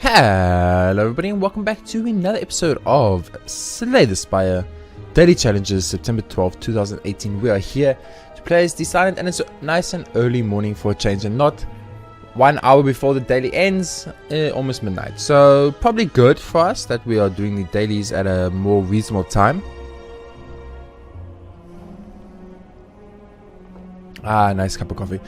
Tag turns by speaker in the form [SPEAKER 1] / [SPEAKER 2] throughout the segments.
[SPEAKER 1] Hello everybody and welcome back to another episode of Slay the Spire Daily Challenges, September 12th, 2018. We are here to play as the Silent, and it's a nice and early morning for a change and not 1 hour before the daily ends, almost midnight. So probably good for us that we are doing the dailies at a more reasonable time. Nice cup of coffee.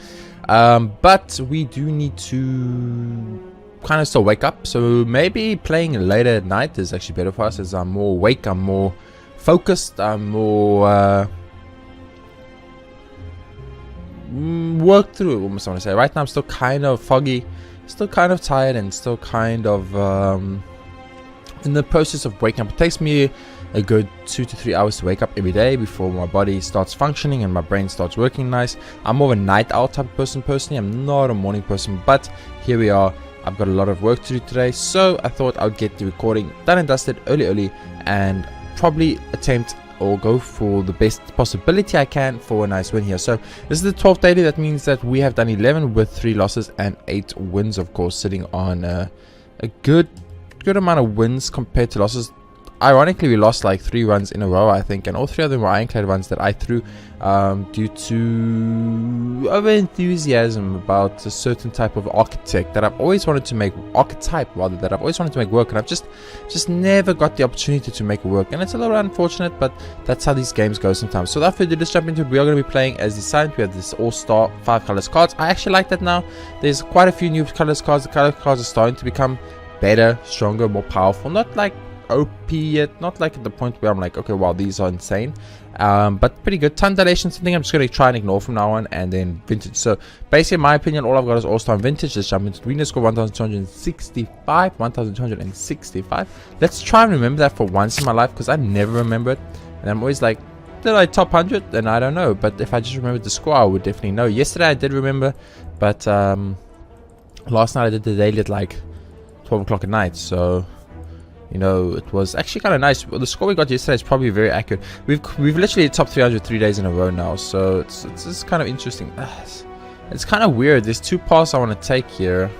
[SPEAKER 1] But we do need to kind of still wake up, so maybe playing later at night is actually better for us, as I'm more awake, I'm more focused, I'm more worked through, almost want to say. Right now I'm still kind of foggy, still kind of tired, and still kind of in the process of waking up. It takes me a good 2 to 3 hours to wake up every day before my body starts functioning and my brain starts working nice. I'm more of a night owl type of person personally. I'm not a morning person, but here we are. I've got a lot of work to do today, so I thought I would get the recording done and dusted early and probably attempt or go for the best possibility I can for a nice win here. So this is the 12th daily. That means that we have done 11 with 3 losses and 8 wins, of course, sitting on a good amount of wins compared to losses. Ironically, we lost like 3 runs in a row, I think, and all 3 of them were ironclad runs that I threw due to over enthusiasm about a certain type of architect that I've always wanted to make, archetype rather, that I've always wanted to make work, and I've just never got the opportunity to make it work, and it's a little unfortunate, but that's how these games go sometimes. So without further ado, let's jump into it. We are going to be playing as the Silent. We have this all-star 5 colors cards. I actually like that now. There's quite a few new colors cards. The color cards are starting to become better, stronger, more powerful. Not like OP yet, not like at the point where I'm like, okay, wow, these are insane, but pretty good. Time dilation, something I'm just going to try and ignore from now on, and then vintage. So basically, in my opinion, all I've got is all-star and vintage. Let's jump into it. We score 1265. Let's try and remember that for once in my life, because I never remember it, and I'm always like, did I top 100? And I don't know, but if I just remembered the score, I would definitely know. Yesterday I did remember, but last night I did the daily at like 12 o'clock at night, so you know, it was actually kind of nice. Well, the score we got yesterday is probably very accurate. We've literally top 300 3 days in a row now, so it's kind of interesting. It's kind of weird. There's 2 paths I want to take here.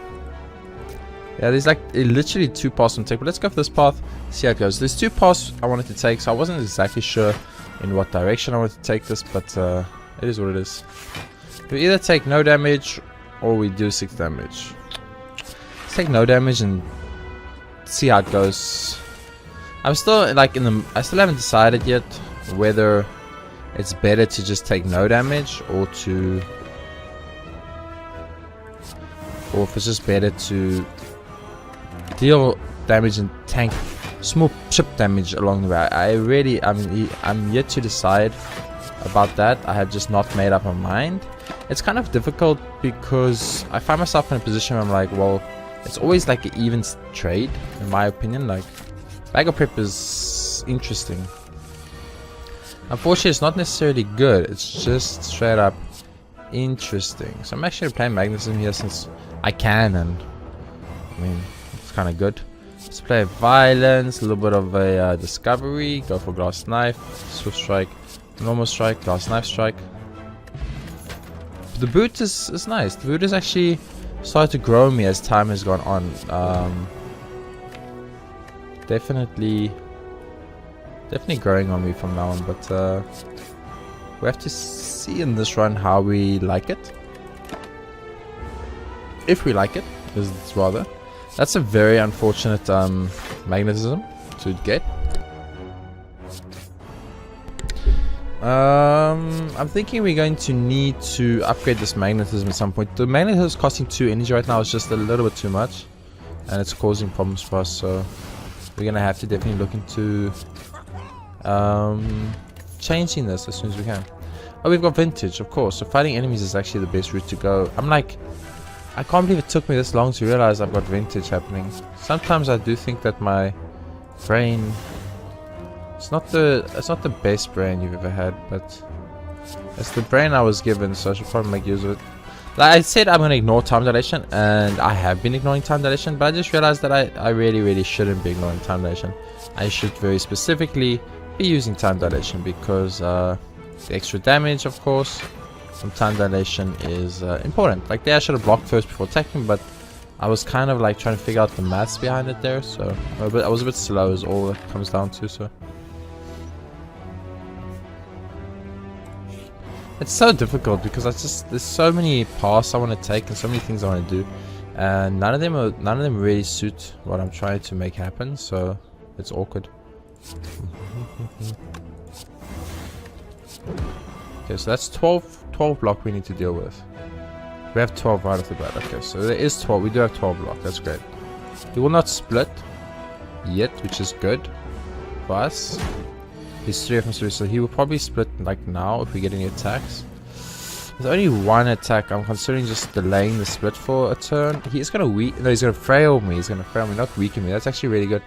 [SPEAKER 1] Yeah, there's like literally 2 paths I want to take, but let's go for this path, see how it goes. There's 2 paths I wanted to take, so I wasn't exactly sure in what direction I wanted to take this, but it is what it is. We either take no damage or we do 6 damage. Let's take no damage and see how it goes. I'm still like I still haven't decided yet whether it's better to just take no damage or if it's just better to deal damage and tank small chip damage along the way. I'm yet to decide about that. I have just not made up my mind. It's kind of difficult because I find myself in a position where I'm like, well, it's always like an even trade, in my opinion. Like, bag of prep is interesting. Unfortunately, it's not necessarily good. It's just straight up interesting. So I'm actually playing magnetism here since I can, and I mean, it's kind of good. Let's play violence, a little bit of a discovery. Go for glass knife, swift strike, normal strike, glass knife strike. The boot is nice. The boot is actually started to grow me as time has gone on. Definitely growing on me from now on, but we have to see in this run how we like it, if we like it, is rather. That's a very unfortunate magnetism to get. I'm thinking we're going to need to upgrade this magnetism at some point. The magnetism is costing 2 energy right now. It's just a little bit too much, and it's causing problems for us, so we're gonna have to definitely look into changing this as soon as we can. Oh, we've got vintage, of course, so fighting enemies is actually the best route to go. I'm like, I can't believe it took me this long to realize I've got vintage happening. Sometimes I do think that my brain, it's not the best brain you've ever had, but it's the brain I was given, so I should probably make use of it. Like I said, I'm going to ignore time dilation, and I have been ignoring time dilation, but I just realized that I really shouldn't be ignoring time dilation. I should very specifically be using time dilation, because the extra damage, of course, from time dilation is important. Like there I should have blocked first before attacking, but I was kind of like trying to figure out the maths behind it there, so I was a bit slow is all it comes down to. So it's so difficult because there's so many paths I want to take and so many things I want to do, and none of them really suit what I'm trying to make happen, so it's awkward. Okay, so that's 12 block we need to deal with. We have 12 right off the bat. Okay, so there is 12. We do have 12 block. That's great. He will not split yet, which is good for us. He's 3 from 3, so he will probably split like now if we get any attacks. There's only one attack. I'm considering just delaying the split for a turn. He's gonna he's gonna frail me. He's gonna frail me, not weaken me. That's actually really good.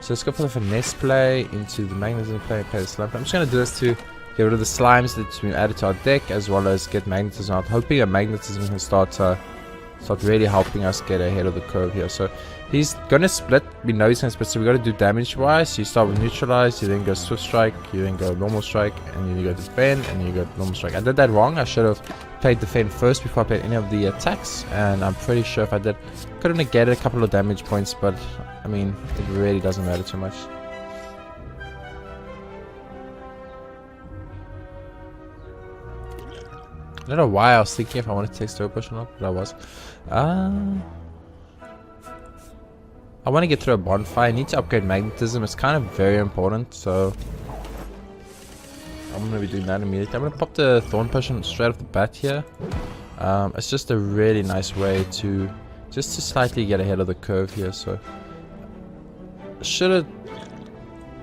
[SPEAKER 1] So let's go for the finesse play into the magnetism play and play the slime play. I'm just gonna do this to get rid of the slimes that's been added to our deck, as well as get magnetism out. Hoping that magnetism can start really helping us get ahead of the curve here. So he's gonna split. We know he's gonna split, so we gotta do damage wise. So you start with neutralize, you then go swift strike, you then go normal strike, and then you go defend, and then you go normal strike. I did that wrong. I should have played defend first before I played any of the attacks, and I'm pretty sure if I did, could have negated a couple of damage points, but I mean, it really doesn't matter too much. I don't know why I was thinking if I wanted to take Stir Push or not, but I was. I want to get through a bonfire. I need to upgrade magnetism. It's kind of very important, so I'm going to be doing that immediately. I'm going to pop the Thorn Potion straight off the bat here. It's just a really nice way to slightly get ahead of the curve here. So should have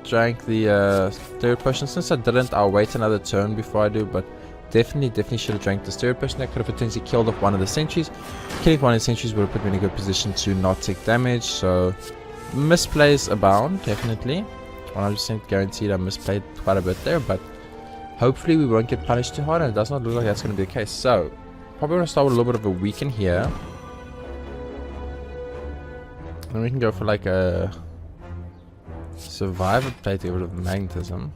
[SPEAKER 1] drank the Third Potion. Since I didn't, I'll wait another turn before I do, but definitely should have drank the Third Potion. That could have potentially killed off one of the sentries. Killing one of the sentries would have put me in a good position to not take damage. So misplays abound, definitely. 100% guaranteed I misplayed quite a bit there, but hopefully we won't get punished too hard, and it does not look like that's going to be the case. So probably want to start with a little bit of a weaken here. Then we can go for like a survivor play to get rid of the magnetism.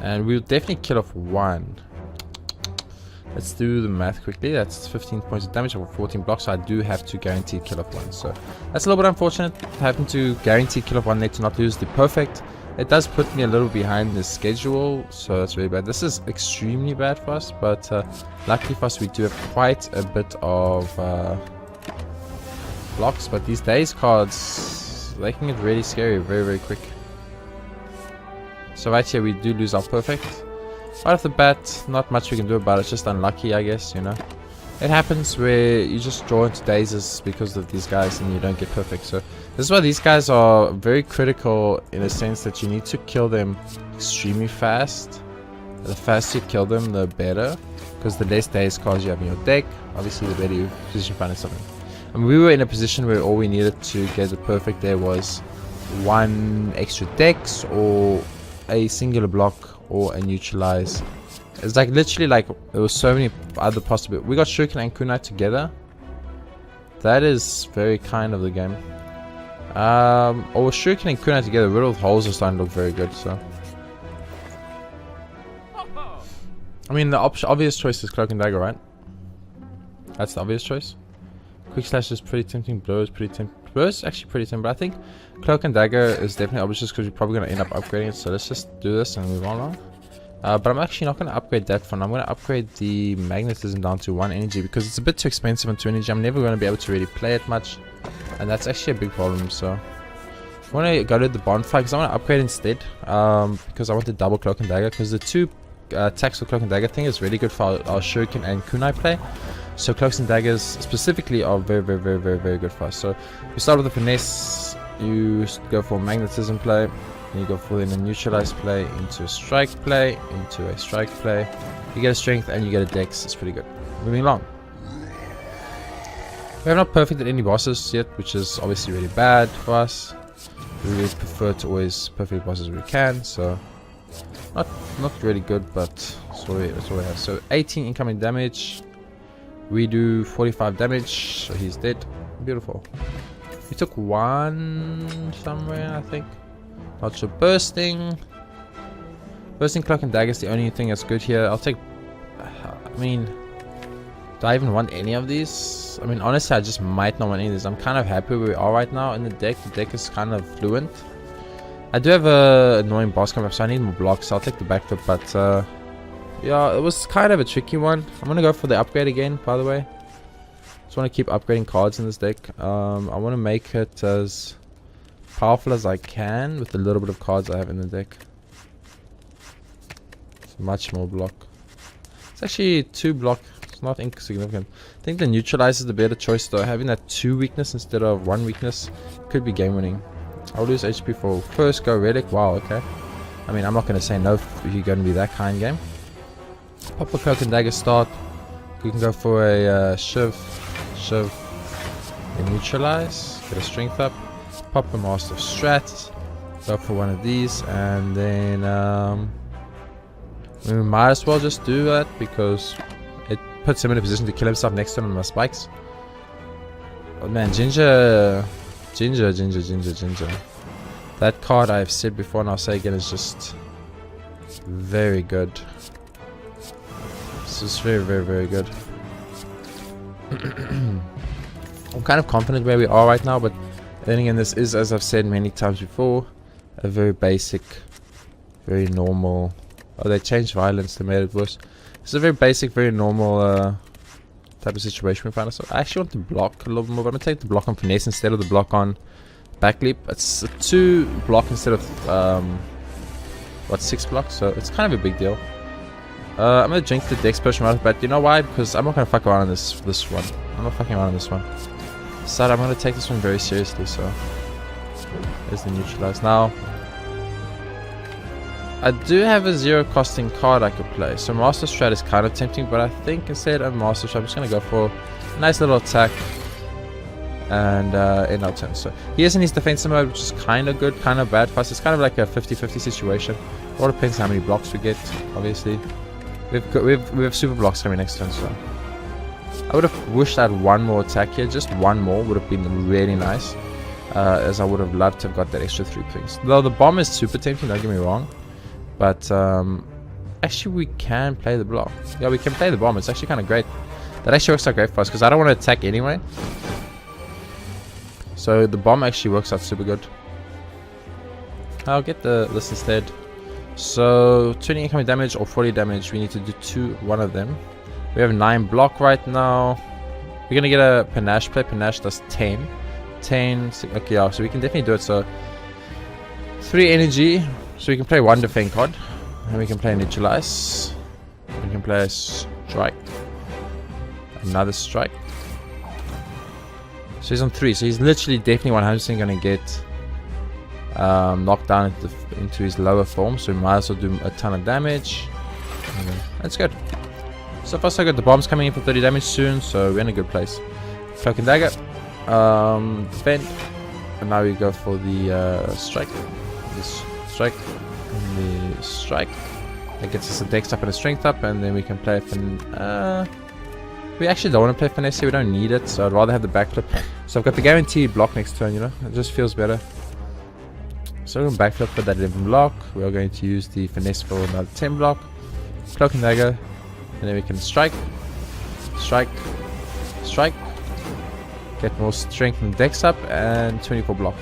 [SPEAKER 1] And we'll definitely kill off one. Let's do the math quickly. That's 15 points of damage over 14 blocks, so I do have to guarantee kill off one. So that's a little bit unfortunate, having to guarantee kill off one net to not lose the perfect. It does put me a little behind the schedule, so that's really bad. This is extremely bad for us, but luckily for us we do have quite a bit of blocks. But these days cards, they can get really scary very quick. So right here we do lose our perfect. Right off the bat, not much we can do about it. It's just unlucky, I guess, you know. It happens where you just draw into dazes because of these guys and you don't get perfect. So this is why these guys are very critical, in a sense that you need to kill them extremely fast. The faster you kill them, the better, because the less daze cards you have in your deck, obviously the better your position finding something. And we were in a position where all we needed to get the perfect there was one extra dex or a singular block or a neutralize. It's like literally like there was so many other possibilities. We got Shuriken and Kunai together. That is very kind of the game. Or Shuriken and Kunai together, Riddle of Holes are starting to look very good. So I mean, the obvious choice is Cloak and Dagger, right? That's the obvious choice. Quick Slash is pretty tempting. Blow is pretty tempting. Blow is actually pretty tempting, but I think Cloak and Dagger is definitely obvious just because we're probably going to end up upgrading it. So let's just do this and move on along. But I'm actually not going to upgrade that one. I'm going to upgrade the magnetism down to 1 energy because it's a bit too expensive on 2 energy. I'm never going to be able to really play it much, and that's actually a big problem. So I want to go to the bonfire because I want to upgrade instead, because I want to double Cloak and Dagger, because the two attacks with Cloak and Dagger thing is really good for our Shuriken and Kunai play. So Cloaks and Daggers specifically are very good for us. So we start with the finesse, you go for a magnetism play, then you go for then a neutralize play into a strike play, into a strike play. You get a strength and you get a dex. It's pretty good. Moving along. We have not perfected any bosses yet, which is obviously really bad for us. We really prefer to always perfect bosses we can, so not really good, but that's all we have. So 18 incoming damage. We do 45 damage, so he's dead. Beautiful. We took one somewhere, I think. Not sure. Bursting, Cloak and Dagger is the only thing that's good here. I'll take. I mean, Do I even want any of these? I mean, honestly, I just might not want any of these. I'm kind of happy where we are right now in the deck. The deck is kind of fluent. I do have a annoying boss coming up, so I need more blocks. So I'll take the backflip, but yeah, it was kind of a tricky one. I'm gonna go for the upgrade again, by the way. Just want to keep upgrading cards in this deck. I want to make it as powerful as I can with the little bit of cards I have in the deck. It's much more block. It's actually 2 block. It's not insignificant. I think the neutralizer is the better choice though. Having that 2 weakness instead of 1 weakness could be game winning. I'll lose HP for first go relic. Wow, okay. I mean, I'm not going to say no if you're going to be that kind game. Pop a cloak and dagger start. You can go for a shiv, and neutralize. Get a strength up. Pop a master of strats. Go for one of these, and then we might as well just do that because it puts him in a position to kill himself next to him on my spikes. Oh man, Ginger. That card I've said before and I'll say again is just very good. It's just very good. I'm kind of confident where we are right now, but then again, this is, as I've said many times before, a very basic, very normal. Oh, they changed violence, they made it worse. It's a very basic, very normal type of situation we find ourselves. I actually want to block a little bit more, but I'm going to take the block on finesse instead of the block on back leap. It's a 2 block instead of 6 blocks, so it's kind of a big deal. I'm going to drink the dex potion right off, but you know why? Because I'm not going to fuck around on this one. I'm not fucking around on this one. So I'm going to take this one very seriously, so there's the neutralize. Now, I do have a 0 costing card I could play, so Master Strat is kind of tempting, but I think instead of Master Strat, I'm just going to go for a nice little attack and end our turn. So he is in his defensive mode, which is kind of good, kind of bad for us. It's kind of like a 50-50 situation. It all depends how many blocks we get, obviously. We have super blocks coming next turn, so I would have wished I had one more attack here. Just one more would have been really nice, as I would have loved to have got that extra 3 things. Though the bomb is super tempting, don't get me wrong. But actually we can play the block. Yeah, we can play the bomb. It's actually kind of great. That actually works out great for us because I don't want to attack anyway. So the bomb actually works out super good. I'll get this instead. So 20 incoming damage or 40 damage. We need to do one of them. We have 9 block right now. We're going to get a Panache play. Panache does 10. 10. Okay, yeah, so we can definitely do it. So 3 energy. So we can play 1 defend card, and we can play neutralize. We can play strike, another strike. So he's on 3. So he's literally definitely 100% going to get knocked down into his lower form. So we might as well do a ton of damage. That's good. So far so good. The bomb's coming in for 30 damage soon, so we're in a good place. Cloak and dagger, defend, and now we go for the strike. This strike and the strike. That gets us a dex up and a strength up, and then we can play we actually don't want to play finesse. We don't need it, so I'd rather have the backflip. So I've got the guaranteed block next turn, you know. It just feels better. So we're going to backflip for that 11 block. We are going to use the finesse for another 10 block. Cloak and dagger, and then we can strike, strike, strike. Get more strength and dex up, and 24 block.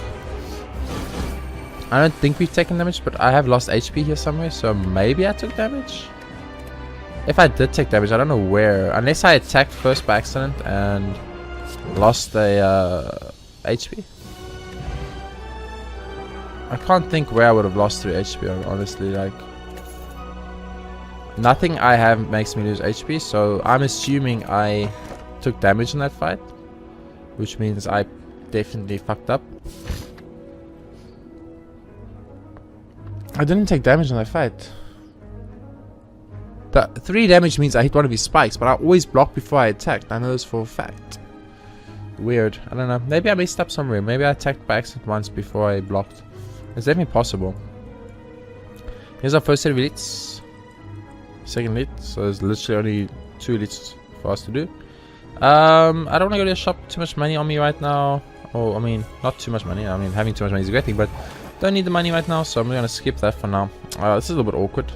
[SPEAKER 1] I don't think we've taken damage, but I have lost HP here somewhere, so maybe I took damage. If I did take damage, I don't know where. Unless I attacked first by accident and lost a HP. I can't think where I would have lost 3 HP, honestly. Like, nothing I have makes me lose HP, so I'm assuming I took damage in that fight, which means I definitely fucked up. I didn't take damage in that fight. The 3 damage means I hit one of his spikes, but I always block before I attacked. I know this for a fact. Weird. I don't know. Maybe I messed up somewhere. Maybe I attacked by accident once before I blocked. It's definitely possible. Here's our first set of elites. Second elite. So there's literally only 2 elites for us to do. I don't want to go to the shop. Too much money on me right now. Oh, I mean, not too much money. I mean, having too much money is a great thing, but don't need the money right now, so I'm going to skip that for now. This is a little bit awkward.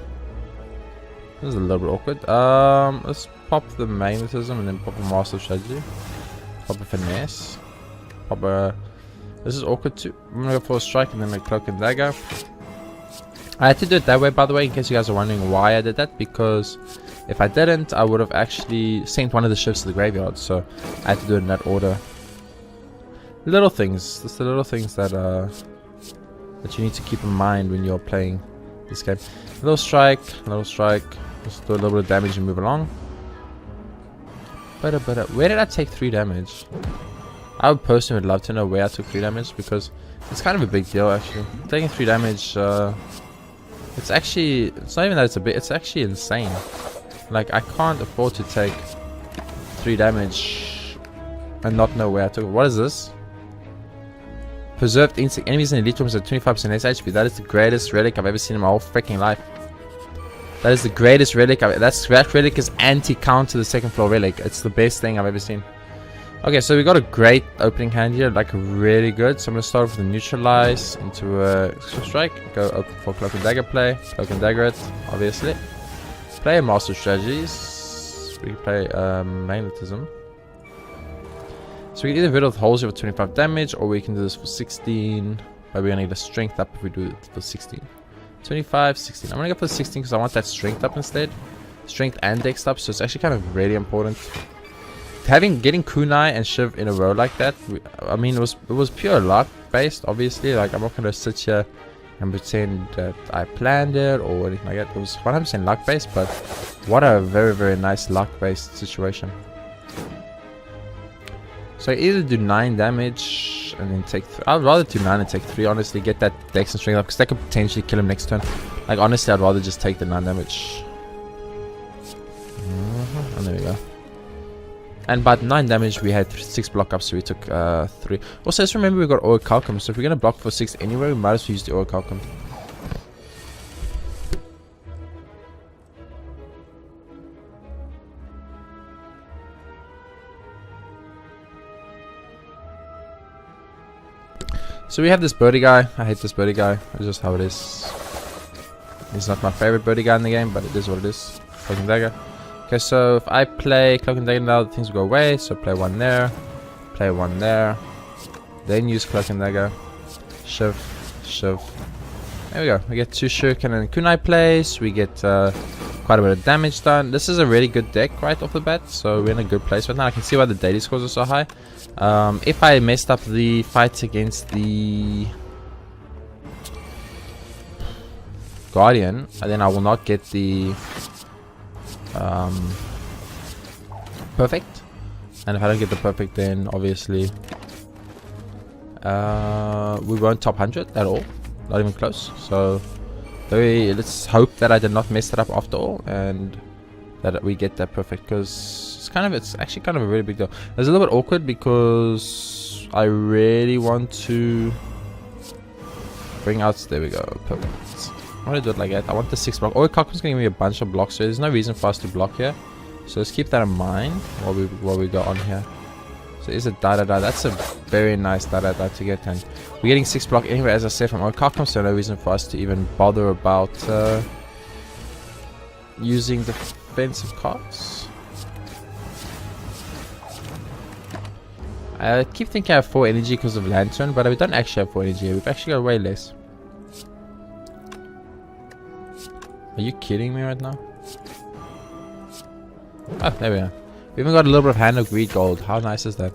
[SPEAKER 1] Let's pop the magnetism and then pop a master of strategy. Pop a finesse. Pop a... This is awkward too. I'm gonna go for a strike and then a cloak and dagger. I had to do it that way, by the way, in case you guys are wondering why I did that, because if I didn't, I would have actually sent one of the ships to the graveyard, so I had to do it in that order. Little things, just the little things that that you need to keep in mind when you're playing this game. Little strike, just do a little bit of damage and move along. But where did I take 3 damage? I would personally would love to know where I took 3 damage, because it's kind of a big deal actually. Taking 3 damage, it's not even that it's a bit, it's actually insane. Like, I can't afford to take 3 damage and not know where I took it. What is this? Preserved insect. Enemies in elite rooms at 25% less HP. That is the greatest relic I've ever seen in my whole freaking life. That is the greatest relic. That relic is anti-counter the second floor relic. It's the best thing I've ever seen. Okay, so we got a great opening hand here, like really good. So I'm gonna start with the neutralize into a strike. Go open for cloak and dagger play. Cloak and dagger it, obviously. Play a master strategies. We play magnetism. So we can either riddle the holes here for 25 damage, or we can do this for 16. But we're gonna get a strength up if we do it for 16. 25, 16. I'm gonna go for 16 because I want that strength up instead. Strength and dex up, so it's actually kind of really important. Getting kunai and shiv in a row like that, I mean, it was pure luck based, obviously. Like, I'm not gonna sit here and pretend that I planned it or anything like that. It was 100% luck based, but what a very, very nice luck based situation. So I either do 9 damage and then take I'd rather do 9 and take 3, honestly. Get that dex and strength up, because that could potentially kill him next turn. Like, honestly, I'd rather just take the 9 damage. And there we go. And by 9 damage, we had 6 block ups, so we took 3. Also, just remember we got Oil Calcum, so if we're going to block for 6 anyway, we might as well use the Oil Calcum. So we have this birdie guy. I hate this birdie guy. It's just how it is. He's not my favorite birdie guy in the game, but it is what it is. Cloak and dagger. Okay, so if I play Cloak and Dagger now, the things will go away. So play 1 there, play 1 there, then use Cloak and Dagger, shove. There we go. We get 2 shuriken and kunai plays. We get quite a bit of damage done. This is a really good deck right off the bat, so we're in a good place right now. I can see why the daily scores are so high. If I messed up the fights against the Guardian, then I will not get the perfect, and if I don't get the perfect, then obviously we won't top 100 at all, not even close. So let's hope that I did not mess it up after all, and that we get that perfect, because it's actually kind of a really big deal. It's a little bit awkward because I really want to bring out, there we go, perfect. I want to do it like that. I want the 6 block. Oil Calcum's going to give me a bunch of blocks, so there's no reason for us to block here. So let's keep that in mind while we go on here. So is it da. That's a very nice da to get, and we're getting 6 block anyway, as I said, from Oil Calcum, so no reason for us to even bother about using defensive cards. I keep thinking I have 4 energy because of Lantern, but we don't actually have 4 energy here. We've actually got way less. Are you kidding me right now? Oh, there we are. We even got a little bit of Hand of Greed gold. How nice is that?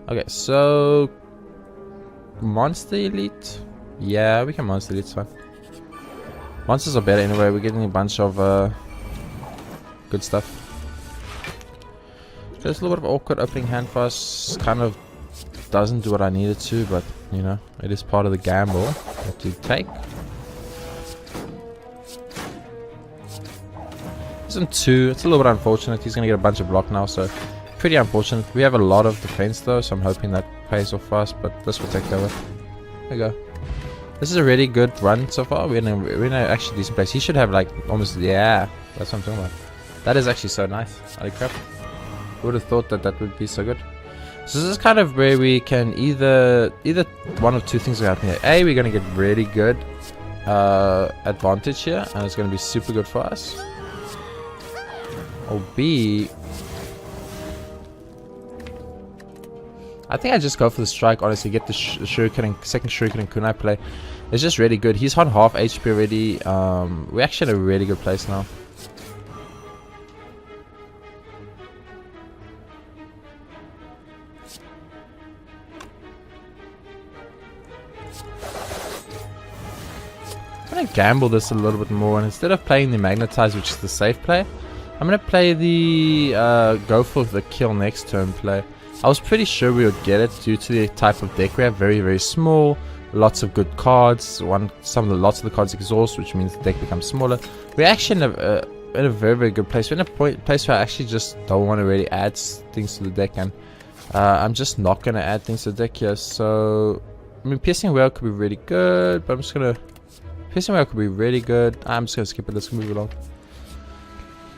[SPEAKER 1] Okay, so Monster Elite? Yeah, we can Monster Elite, it's fine. Monsters are better anyway. We're getting a bunch of good stuff. Just a little bit of awkward opening hand for us. Kind of doesn't do what I needed to, but you know, it is part of the gamble that you take. Isn't 2. It's a little bit unfortunate. He's gonna get a bunch of block now, so pretty unfortunate. We have a lot of defense though, so I'm hoping that pays off for us, but this will take over. There we go. This is a really good run so far. We're in a actually decent place. He should have like almost, yeah, that's what I'm talking about. That is actually so nice. Holy crap. Who would have thought that that would be so good? So this is kind of where we can either one of 2 things will happen here. A, we're gonna get really good advantage here, and it's gonna be super good for us. Or B, I think I just go for the strike, honestly. Get the shuriken and second shuriken and kunai play. It's just really good. He's on half HP already. We're actually in a really good place now. I'm gonna gamble this a little bit more, and instead of playing the magnetize, which is the safe play, I'm gonna play the go for the kill next turn play. I was pretty sure we would get it due to the type of deck we have. Very, very small, lots of good cards. Lots of the cards exhaust, which means the deck becomes smaller. We're actually in a very, very good place. We're in a place where I actually just don't want to really add things to the deck, and I'm just not gonna add things to the deck here. So I mean, piercing whale could be really good, but I'm just gonna piercing whale could be really good. I'm just gonna skip it. Let's move along.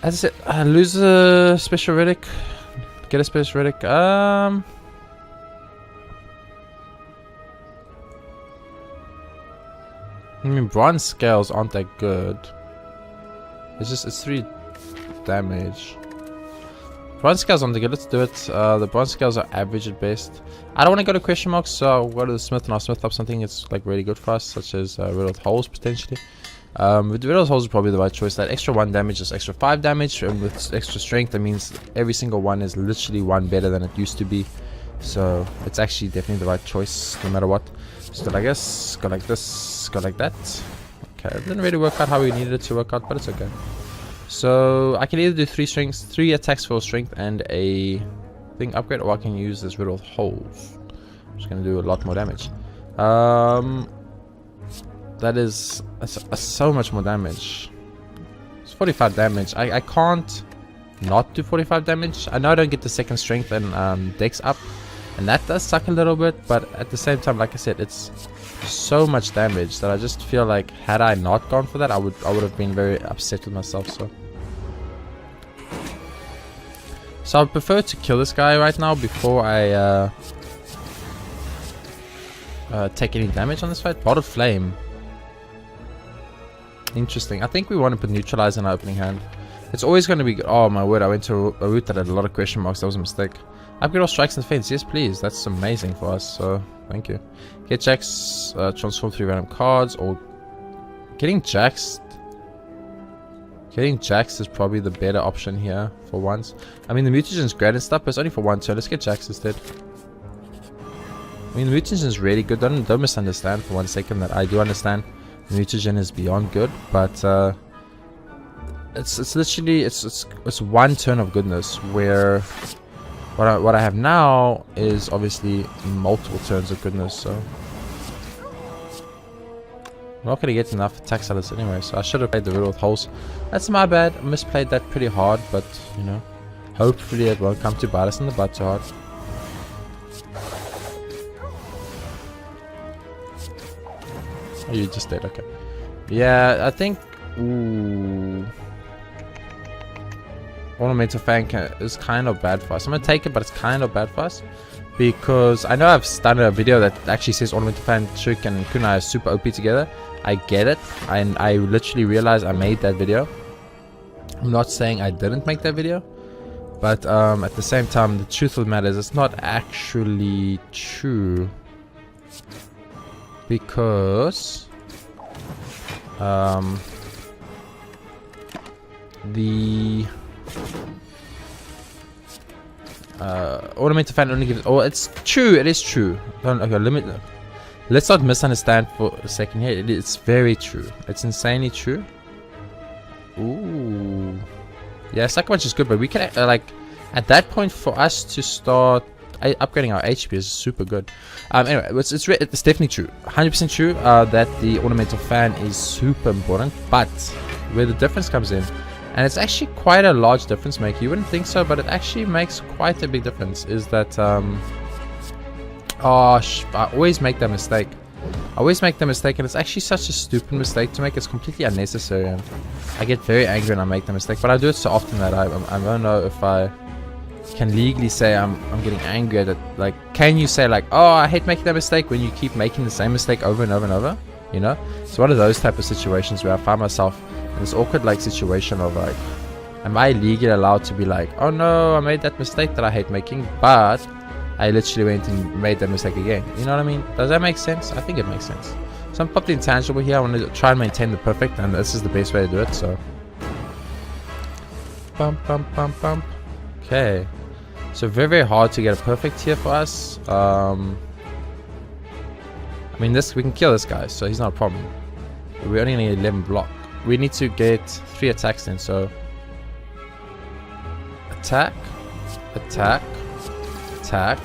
[SPEAKER 1] As I said, lose a special relic. Get a special relic. I mean, bronze scales aren't that good. It's 3 damage. Bronze scales aren't that good. Let's do it. The bronze scales are average at best. I don't want to go to question marks, so I'll go to the smith and I'll smith up something that's like really good for us, such as riddled holes potentially. With riddled holes is probably the right choice. That extra 1 damage is extra 5 damage, and with extra strength, that means every single one is literally 1 better than it used to be. So it's actually definitely the right choice, no matter what. Just go like this, go like this, go like that. Okay, it didn't really work out how we needed it to work out, but it's okay. So I can either do 3 attacks for strength and a thing upgrade, or I can use this riddled holes. I'm just gonna do a lot more damage. That is so much more damage. It's 45 damage. I can't not do 45 damage. I know I don't get the second strength and dex up, and that does suck a little bit, but at the same time, like I said, it's so much damage that I just feel like had I not gone for that, I would have been very upset with myself. So I would prefer to kill this guy right now before I take any damage on this fight. Bottled flame. Interesting. I think we want to put neutralize in our opening hand. It's always going to be good. Oh my word, I went to a route that had a lot of question marks. That was a mistake. Upgrade all strikes and defense. Yes, please. That's amazing for us. So, thank you. Get jacks, transform 3 random cards, or getting jacks. Getting jacks is probably the better option here for once. I mean, the mutagen's great and stuff, but it's only for 1 turn. Let's get jacks instead. I mean, the mutagen is really good. Don't misunderstand for 1 second that I do understand. The mutagen is beyond good, but it's literally it's 1 turn of goodness, where what I have now is obviously multiple turns of goodness. So I'm not gonna get enough attack sellers anyway, so I should have played the riddle with holes. That's my bad. I misplayed that pretty hard, but you know, hopefully it won't come to bite us in the butt too hard. Oh, you just did, okay. Yeah, I think. Ooh. Ornamental Fan is kind of bad for us. I'm gonna take it, but it's kind of bad for us. Because I know I've done a video that actually says Ornamental Fan, Shuriken, and Kunai are super OP together. I get it. And I literally realized I made that video. I'm not saying I didn't make that video. But at the same time, the truth of the matter is it's not actually true. Because the Ornamental Fan only gives. Oh, it's true. It is true. Okay, let's not misunderstand for a second here. It's very true. It's insanely true. Ooh, yeah, Sucker Punch is good, but we can like at that point for us to start upgrading our HP is super good. Anyway, it's definitely true, 100% true that the Ornamental Fan is super important. But where the difference comes in, and it's actually quite a large difference maker. You wouldn't think so, but it actually makes quite a big difference. Is that I always make that mistake. And it's actually such a stupid mistake to make. It's completely unnecessary, and I get very angry when I make the mistake. But I do it so often that I don't know if I can legally say I'm getting angry at it. Like, can you say like, oh, I hate making that mistake, when you keep making the same mistake over and over and over? You know, it's one of those type of situations where I find myself in this awkward like situation of like, Am I legally allowed to be like, oh no, I made that mistake that I hate making, but I literally went and made that mistake again? You know what I mean? Does that make sense? I think it makes sense. So I'm probably intangible here. I want to try and maintain the perfect, and this is the best way to do it. So, bump, bump, bump, bump. Okay. So very hard to get a perfect here for us. I mean, this we can kill this guy, so he's not a problem. We only need 11 block. We need to get 3 attacks in. So attack, attack, attack,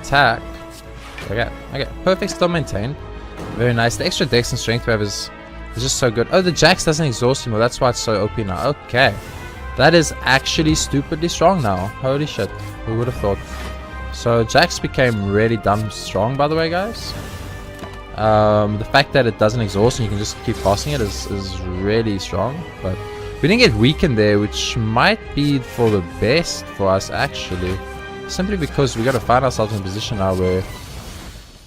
[SPEAKER 1] attack. Okay, okay. Perfect, still maintained. Very nice. The extra dex and strength we have is just so good. Oh, the Jax doesn't exhaust anymore. That's why it's so OP now. Okay. That is actually stupidly strong now. Holy shit. Who would have thought? So Jax became really dumb strong, by the way, guys. The fact that it doesn't exhaust and you can just keep passing it is really strong. But we didn't get weakened there, which might be for the best for us, actually. Simply because we got to find ourselves in a position now where,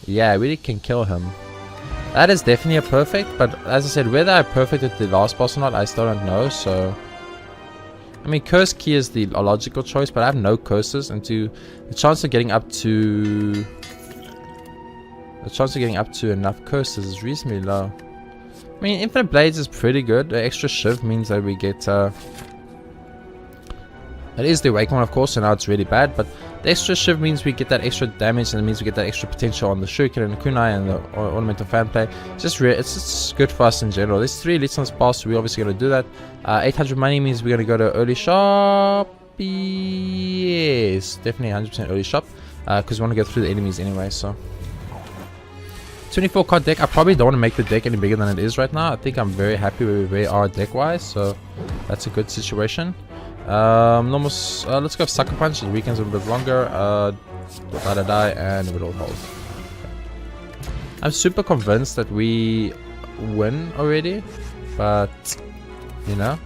[SPEAKER 1] yeah, we can kill him. That is definitely a perfect, but as I said, whether I perfected the last boss or not, I still don't know. So, I mean, curse key is the logical choice, but I have no curses, and the chance of getting up to enough curses is reasonably low. I mean, infinite blades is pretty good. The extra shiv means that we get it is the awakened one, of course, so now it's really bad, but the extra shiv means we get that extra damage, and it means we get that extra potential on the shuriken and the kunai and the ornamental fan play. It's just good for us in general. There's 3 elites on this boss, so we're obviously going to do that. 800 money means we're going to go to early shop. Yes, definitely 100% early shop, because we want to go through the enemies anyway. So 24 card deck. I probably don't want to make the deck any bigger than it is right now. I think I'm very happy where we are deck wise, so that's a good situation. Let's go Sucker Punch. The weekends are a bit longer. Die, and a bit of hold. I'm super convinced that we win already, but you know,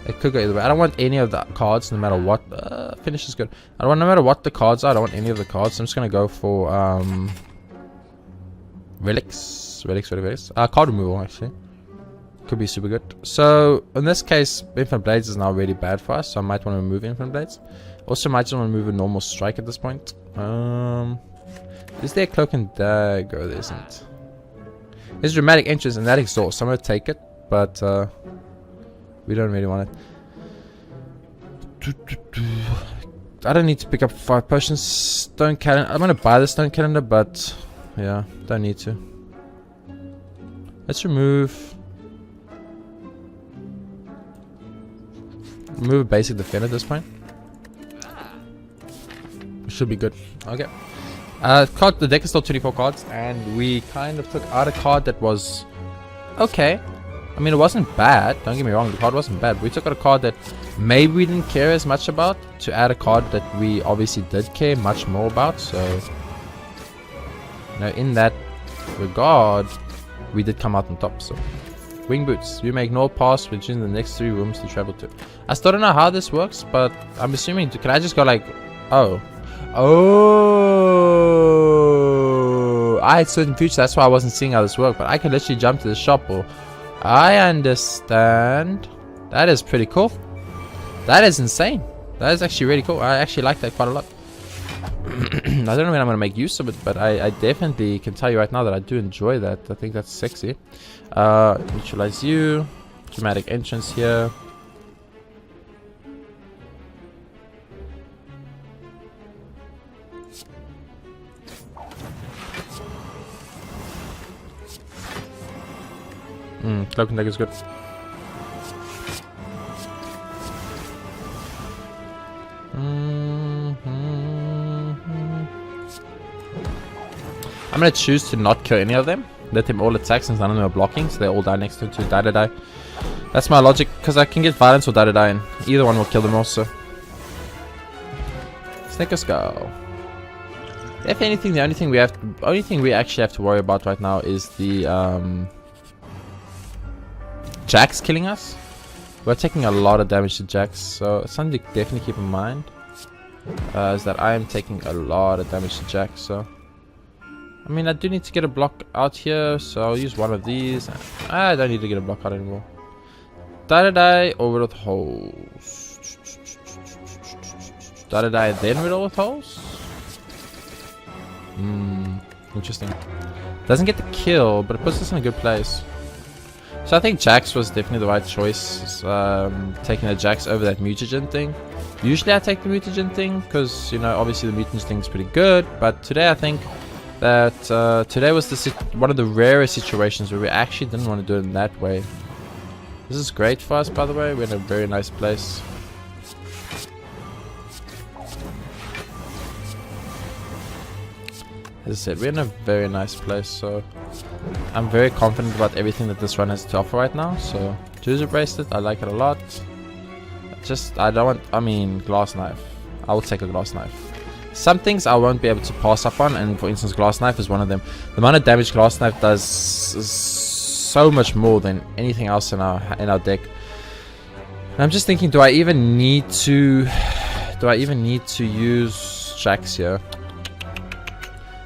[SPEAKER 1] it could go either way. I don't want any of the cards, no matter what. Finish is good. I don't want, no matter what the cards are, I don't want any of the cards. I'm just gonna go for relics. Card removal, actually. Could be super good. So in this case, infinite blades is now really bad for us, so I might want to remove infinite blades. Also might just want to move a normal strike at this point. Is there a cloak and dagger? There isn't. There's dramatic entrance and that exhaust. I'm gonna take it, but we don't really want it. I don't need to pick up 5 potions. Stone calendar. I'm gonna buy the stone calendar, but yeah, don't need to. Let's remove a basic defender at this point. Should be good. Okay. The deck is still 24 cards, and we kind of took out a card that was okay. I mean, it wasn't bad. Don't get me wrong, the card wasn't bad. But we took out a card that maybe we didn't care as much about to add a card that we obviously did care much more about. So, you know, in that regard, we did come out on top. So. Wing boots. You make no pass between the next 3 rooms to travel to. I still don't know how this works, but I'm assuming. Can I just go like, oh, I had certain features. That's why I wasn't seeing how this worked. But I can literally jump to the shop. Or I understand. That is pretty cool. That is insane. That is actually really cool. I actually like that quite a lot. I don't know when I'm gonna make use of it, but I definitely can tell you right now that I do enjoy that. I think that's sexy. Neutralize you. Dramatic entrance here. Cloak and dagger is good. I'm gonna choose to not kill any of them. Let them all attack since none of them are blocking, so they all die next to die. That's my logic, because I can get violence or die, and either one will kill them also. Snicker Skull. If anything, the only thing we actually have to worry about right now is the Jax killing us. We're taking a lot of damage to Jax, so something to definitely keep in mind is that I am taking a lot of damage to Jax. So I mean, I do need to get a block out here, so I'll use one of these. I don't need to get a block out anymore. Die or riddle with holes? Die then riddle with holes? Interesting. Doesn't get the kill, but it puts us in a good place. So I think Jax was definitely the right choice. Taking the Jax over that mutagen thing. Usually I take the mutagen thing because, you know, obviously the mutagen thing is pretty good. But today I think that today was one of the rare situations where we actually didn't want to do it in that way. This is great for us, by the way. We're in a very nice place. As I said, we're in a very nice place, so I'm very confident about everything that this run has to offer right now. So, Juicer Bracelet, I like it a lot. I mean, Glass Knife. I will take a Glass Knife. Some things I won't be able to pass up on, and for instance, Glass Knife is one of them. The amount of damage Glass Knife does is so much more than anything else in our deck. And I'm just thinking, do I even need to use Jax here?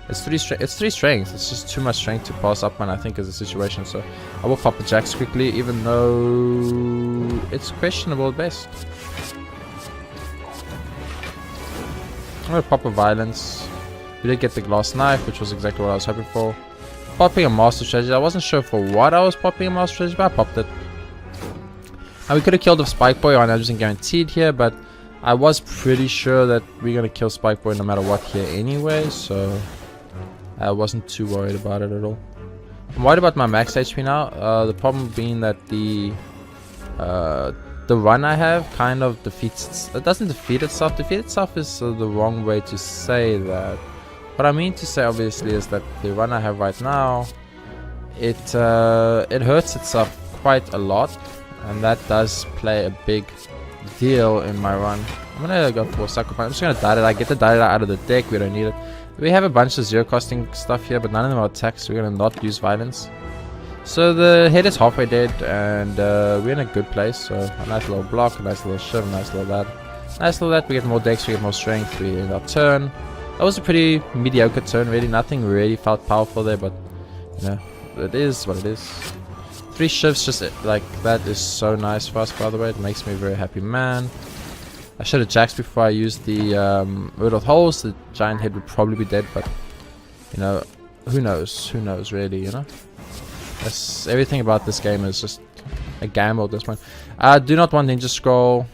[SPEAKER 1] It's 3 strength. It's just too much strength to pass up on, I think, as a situation. So I will pop the Jax quickly, even though it's questionable at best. I'm gonna pop a Violence. We did get the Glass Knife, which was exactly what I was hoping for. Popping a Master Strategy. I wasn't sure for what I was popping a Master Strategy, but I popped it. And we could have killed the Spike Boy. I know it wasn't guaranteed here, but I was pretty sure that we're gonna kill Spike Boy no matter what here anyway, so I wasn't too worried about it at all. I'm worried about my max HP now. The problem being that the run I have kind of defeats. It doesn't defeat itself. Defeat itself is the wrong way to say that. What I mean to say, obviously, is that the run I have right now, it hurts itself quite a lot, and that does play a big deal in my run. I'm gonna go for Sucker Punch. I'm just gonna die it. I get the die out of the deck. We don't need it. We have a bunch of zero costing stuff here, but none of them are attacks. So we're gonna not use Violence. So the head is halfway dead, and we're in a good place. So a nice little block, a nice little shiv, a nice little that. Nice little that. We get more decks, we get more strength. We end our turn. That was a pretty mediocre turn, really. Nothing really felt powerful there, but you know, it is what it is. 3 shifts, just like that, is so nice for us, by the way. It makes me a very happy man. I should have Jaxed before I used the Riddle with Holes. The giant head would probably be dead, but you know, who knows? Who knows, really, you know? That's, everything about this game is just a gamble at this point. I do not want Ninja Scroll.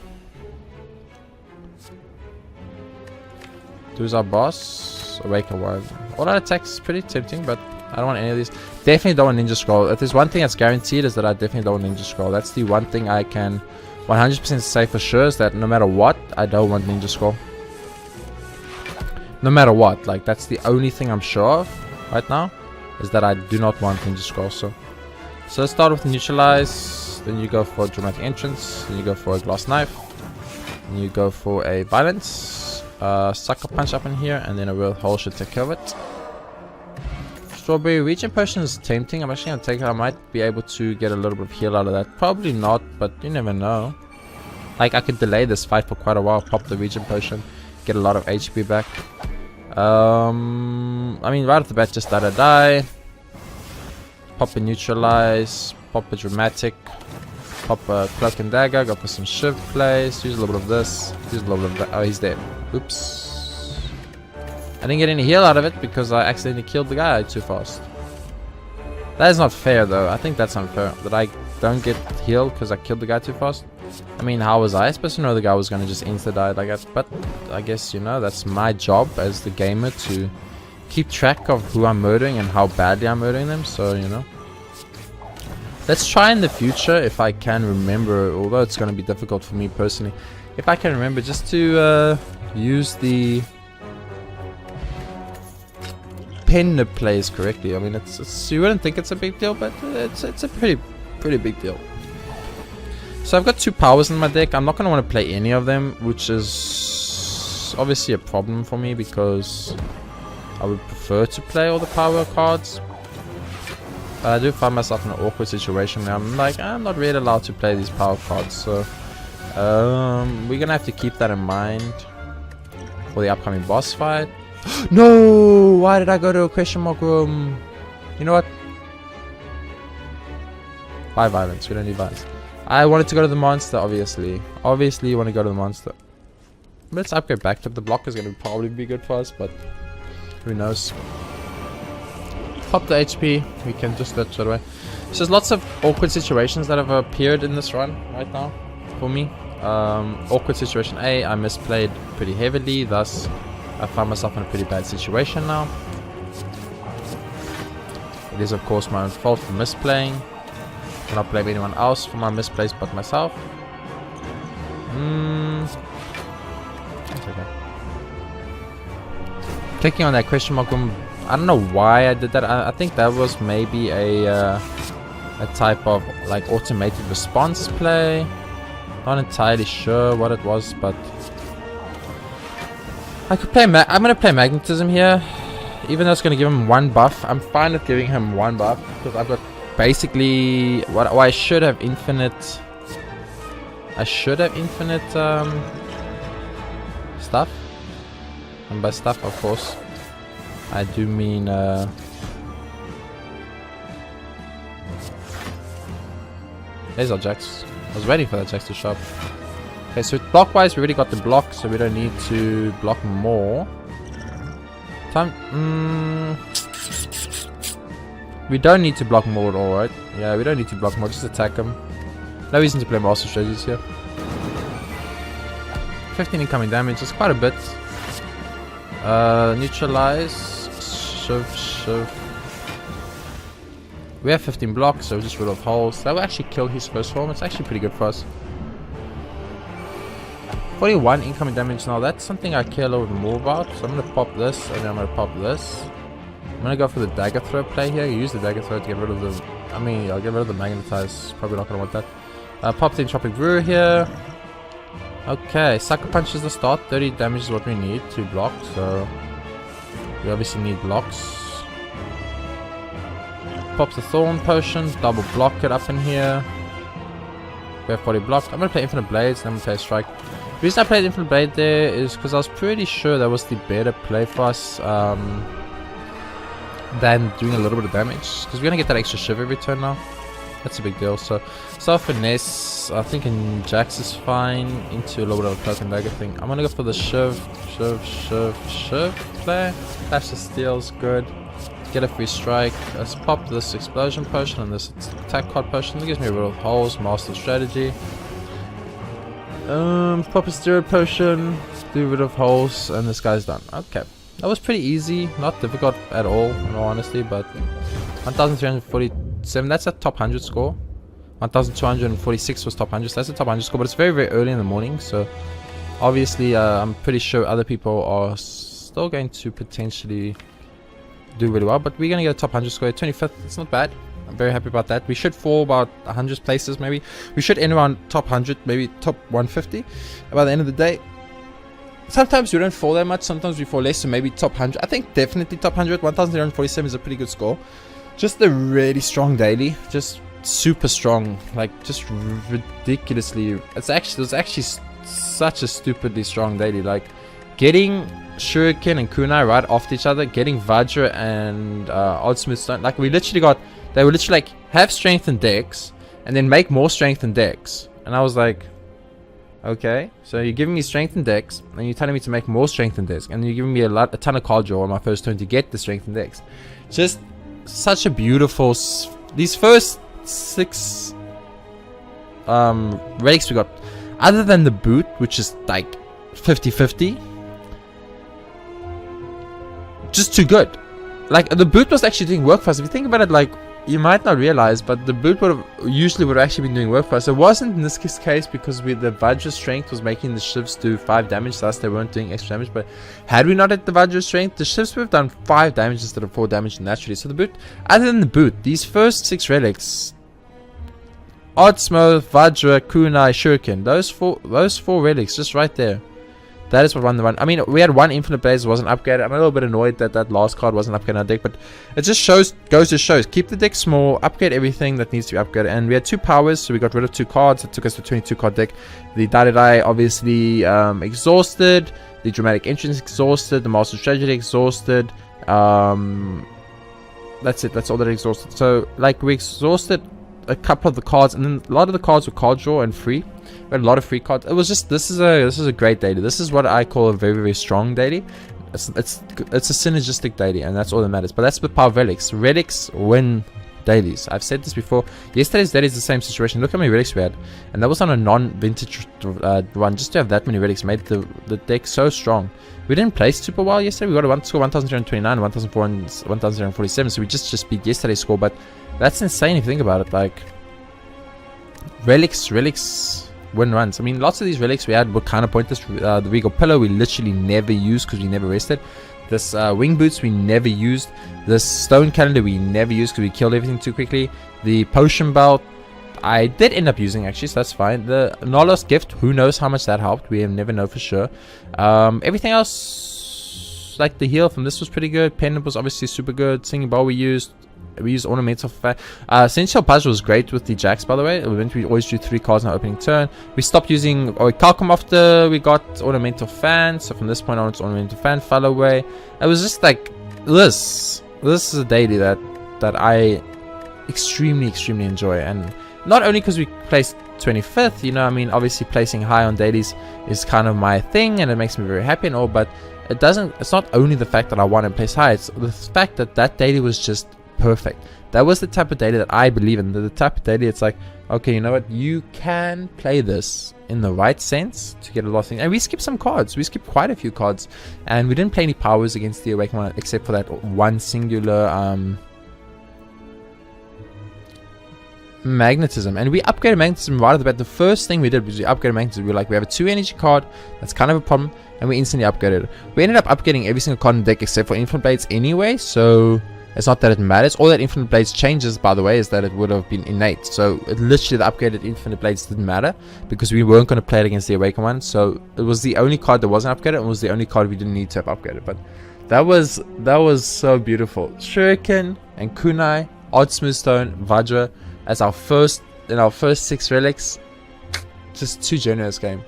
[SPEAKER 1] Who's our boss? Awaken One. All that attacks is pretty tempting, but I don't want any of these. Definitely don't want Ninja Scroll. If there's one thing that's guaranteed, is that I definitely don't want Ninja Scroll. That's the one thing I can 100% say for sure, is that no matter what, I don't want Ninja Scroll. No matter what, like, that's the only thing I'm sure of right now, is that I do not want Ninja Scroll. So let's start with Neutralize, then you go for a Dramatic Entrance, then you go for a Glass Knife, then you go for a Violence, Sucker Punch up in here, and then a Real Hole should take care of it. Strawberry Regen Potion is tempting. I'm actually gonna take it. I might be able to get a little bit of heal out of that. Probably not, but you never know. Like, I could delay this fight for quite a while, pop the Regen Potion, get a lot of HP back. I mean, right off the bat, just die. Pop a Neutralize, pop a Dramatic, pop a Cloak and Dagger, go for some Shiv plays, use a little bit of this, use a little bit of that. Oh, he's dead. Oops. I didn't get any heal out of it because I accidentally killed the guy too fast. That is not fair, though. I think that's unfair, that I don't get healed because I killed the guy too fast. I mean, how was I supposed to know the guy was going to just insta-die like that? But I guess, you know, that's my job as the gamer to keep track of who I'm murdering and how badly I'm murdering them. So, you know, let's try in the future, if I can remember, although it's going to be difficult for me personally, if I can remember just to use the pen plays correctly. I mean, it's you wouldn't think it's a big deal, but it's a pretty big deal. So I've got 2 powers in my deck. I'm not going to want to play any of them, which is obviously a problem for me because I would prefer to play all the power cards. But I do find myself in an awkward situation now. I'm like, I'm not really allowed to play these power cards, so we're gonna have to keep that in mind for the upcoming boss fight. No! Why did I go to a question mark room? You know what? Buy Violence. We don't need Violence. I wanted to go to the monster, obviously. Obviously, you want to go to the monster. Let's upgrade back up. The block is going to probably be good for us, but who knows. Pop the HP. We can just let straight away. So there's lots of awkward situations that have appeared in this run right now for me. Awkward situation A, I misplayed pretty heavily, thus I found myself in a pretty bad situation now. It is of course my own fault for misplaying. I cannot blame anyone else for my misplays but myself. That's okay. Clicking on that question mark, I don't know why I did that. I think that was maybe a type of like automated response play. Not entirely sure what it was, but I could play. I'm gonna play magnetism here, even though it's gonna give him one buff. I'm fine with giving him one buff because I've got basically what I should have infinite. I should have infinite stuff, and by stuff, of course, I do mean. There's our Jax. I was waiting for that Jax to show up. Okay, so block-wise, we already got the block, so we don't need to block more. We don't need to block more at all, right? Yeah, we don't need to block more. Just attack him. No reason to play master strategies here. 15 incoming damage. That's quite a bit. Neutralize. Shove. We have 15 blocks, so just rid of holes. That will actually kill his first form. It's actually pretty good for us. 41 incoming damage now. That's something I care a little bit more about. So I'm going to pop this, and then I'm going to pop this. I'm going to go for the dagger throw play here. Use the dagger throw to get rid of the... I mean, I'll get rid of the magnetize. Probably not going to want that. Pop the entropic brew here. Okay, sucker punch is the start. 30 damage is what we need to block. So we obviously need blocks. Pops the thorn potion, double block it up in here. We have 40 blocked. I'm gonna play infinite blades, then I'm gonna play strike. The reason I played infinite blade there is because I was pretty sure that was the better play for us than doing a little bit of damage, because we're gonna get that extra shiv every turn now. That's a big deal. So finesse, I think in Jax is fine. Into a little bit of a cloak and dagger thing. I'm gonna go for the shiv play. Flash the steel's good. Get a free strike. Let's pop this explosion potion and this attack card potion. That gives me a rid of holes, master strategy. Pop a steroid potion, do rid of holes, and this guy's done. Okay. That was pretty easy, not difficult at all, in all honesty, but 1347, that's a top 100 score. 1246 was top 100, so that's a top 100 score, but it's very, very early in the morning, so obviously I'm pretty sure other people are still going to potentially do really well, but we're gonna get a top 100 score. 25th, it's not bad. I'm very happy about that. We should fall about 100 places maybe. We should end around top 100, maybe top 150 by the end of the day. Sometimes we don't fall that much, sometimes we fall less, so maybe top 100. I think definitely top 100. 1347 is a pretty good score. Just a really strong daily, just super strong, like just ridiculously. It was actually such a stupidly strong daily. Like getting Shuriken and Kunai right after each other, getting Vajra and Oddsmith Stone. Like they were literally like have strength and dex, and then make more strength and dex. And I was like, okay, so you're giving me strength and dex, and you're telling me to make more strength and dex, and you're giving me a ton of card draw on my first turn to get the strength and dex. Just such a beautiful. These first 6 relics we got, other than the boot, which is like 50-50. Just too good. Like the boot was actually doing work for us. If you think about it, like you might not realize, but the boot would have actually been doing work for us. It wasn't in this case because the Vajra strength was making the shivs do 5 damage, thus they weren't doing extra damage. But had we not had the Vajra strength, the shivs would have done 5 damage instead of 4 damage naturally. So the boot, other than the boot, these first 6 relics, Oddsmith, Vajra, Kunai, Shuriken, those four relics just right there. That is what won the run. I mean, we had one Infinite Blaze, wasn't upgraded. I'm a little bit annoyed that that last card wasn't upgraded in our deck, but it just goes to show. Keep the deck small, upgrade everything that needs to be upgraded. And we had 2 powers, so we got rid of 2 cards. That took us to a 22 card deck. The Daidai obviously exhausted. The Dramatic Entrance exhausted. The Master Strategy exhausted. That's it. That's all that exhausted. So, like, we exhausted a couple of the cards, and then a lot of the cards were card draw and free. We had a lot of free cards. It was just, this is a great daily. This is what I call a very, very strong daily. It's a synergistic daily, and that's all that matters. But that's the power of relics. Relics win dailies. I've said this before. Yesterday's daily is the same situation. Look how many relics we had, and that was on a non-vintage run. Just to have that many relics made the deck so strong. We didn't play super well yesterday. We got a score 1,029, 1,047. So we just beat yesterday's score. But that's insane if you think about it. Like, relics win runs. I mean, lots of these relics we had were kind of pointless. The Regal Pillow we literally never used because we never rested. This wing boots we never used. This stone calendar we never used because we killed everything too quickly. The potion belt I did end up using actually, so that's fine. The Nolos gift, who knows how much that helped. We never know for sure. Everything else, like the heal from this was pretty good. Pendant was obviously super good. Singing bowl we used ornamental fan. Essential puzzle was great with the jacks, by the way. We always do 3 cards in our opening turn. We stopped using Calcum after we got ornamental fan, so from this point on it's ornamental fan fell away. It was just like this is a daily that I extremely enjoy, and not only because we placed 25th, you know, I mean, obviously placing high on dailies is kind of my thing and it makes me very happy and all, but it's not only the fact that I want to place high, it's the fact that daily was just perfect. That was the type of daily that I believe in. The type of daily it's like, okay, you know what, you can play this in the right sense to get a lot of things. And we skipped some cards. We skipped quite a few cards, and we didn't play any powers against the Awakened one except for that one singular magnetism. And we upgraded magnetism right at the bat. The first thing we did was we upgraded magnetism. We were like, we have a 2 energy card, that's kind of a problem, and we instantly upgraded it. We ended up upgrading every single card in the deck except for Infinite Blades anyway, so it's not that it matters. All that Infinite Blades changes, by the way, is that it would have been innate. So it literally, the upgraded Infinite Blades didn't matter because we weren't going to play it against the Awakened one. So it was the only card that wasn't upgraded, and was the only card we didn't need to have upgraded. But that was so beautiful. Shuriken and Kunai, Odd Smooth Stone, Vajra as our first 6 relics. Just too generous game.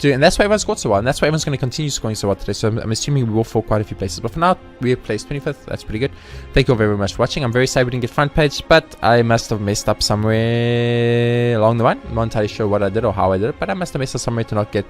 [SPEAKER 1] And that's why everyone scored so well, and that's why everyone's going to continue scoring so well today. So I'm assuming we will fall quite a few places, but for now we have placed 25th. That's pretty good. Thank you all very much for watching. I'm very sorry we didn't get front page, but I must have messed up somewhere along the line. I'm not entirely sure what I did or how I did it, but I must have messed up somewhere to not get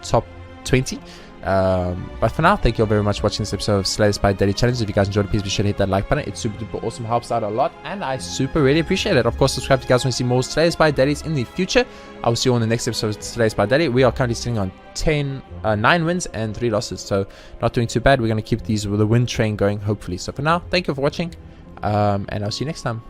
[SPEAKER 1] top 20. But for now, thank you all very much for watching this episode of Slay the Spire Daily Challenge. If you guys enjoyed it, please be sure to hit that like button. It's super duper awesome, helps out a lot, and I super really appreciate it. Of course, subscribe if you guys want to see more Slay the Spire Dailies in the future. I will see you on the next episode of Slay the Spire Daily. We are currently sitting on 9 wins and 3 losses, so not doing too bad. We're going to keep these with the win train going, hopefully. So for now, thank you for watching, and I'll see you next time.